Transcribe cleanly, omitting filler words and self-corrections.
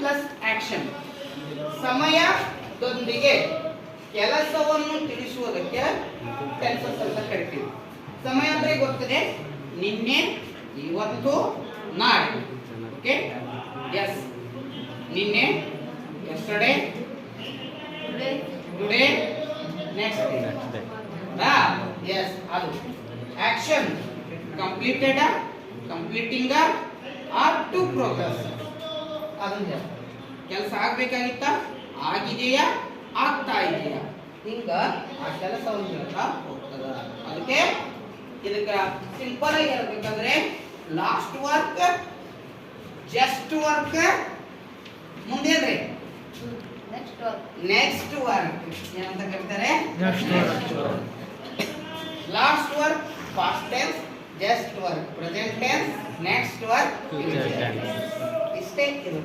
Plus action. ಸಮಯದೊಂದಿಗೆ ಕೆಲಸವನ್ನು ತಿಳಿಸುವುದಕ್ಕೆ tenses ಅಂತ ಕರಿತೀವಿ. ಸಮಯ ಅಂದ್ರೆ ಗೊತ್ತಿದೆ, ನಿನ್ನೆ, ಇವತ್ತು, ನಾಳೆ. ಓಕೆ, ಎಸ್, ನಿನ್ನೆ, yesterday, today, next day. Yes, ಅದು action completed, completing or to progress. ಅದನ್ನ ಕೆಲಸ ಆಗ್ಬೇಕಾಗಿತ್ತ, ಆಗಿದೆಯಾ, ಆಗ್ತಾ ಇದೆಯಾ, ಹಿಂಗ ಆ ಕೆಲಸವನ್ನು ಹೇಳ್ತಾ ಹೋಗ್ತದ. ಅದಕ್ಕೆ ಇದಕ್ಕ ಸಿಂಪಲ್ ಆಗಿ ಹೇಳ್ಬೇಕಂದ್ರೆ ಲಾಸ್ಟ್ ವರ್ಕ್, ಜಸ್ಟ್ ವರ್ಕ್, ಮುಂದೇನ್ರಿ ನೆಕ್ಸ್ಟ್ ವರ್ಕ್ ಏನಂತ ಕರೀತಾರೆ? Last work past tense, just work present tense, next work future tense. ಇಷ್ಟೇ ಇದು.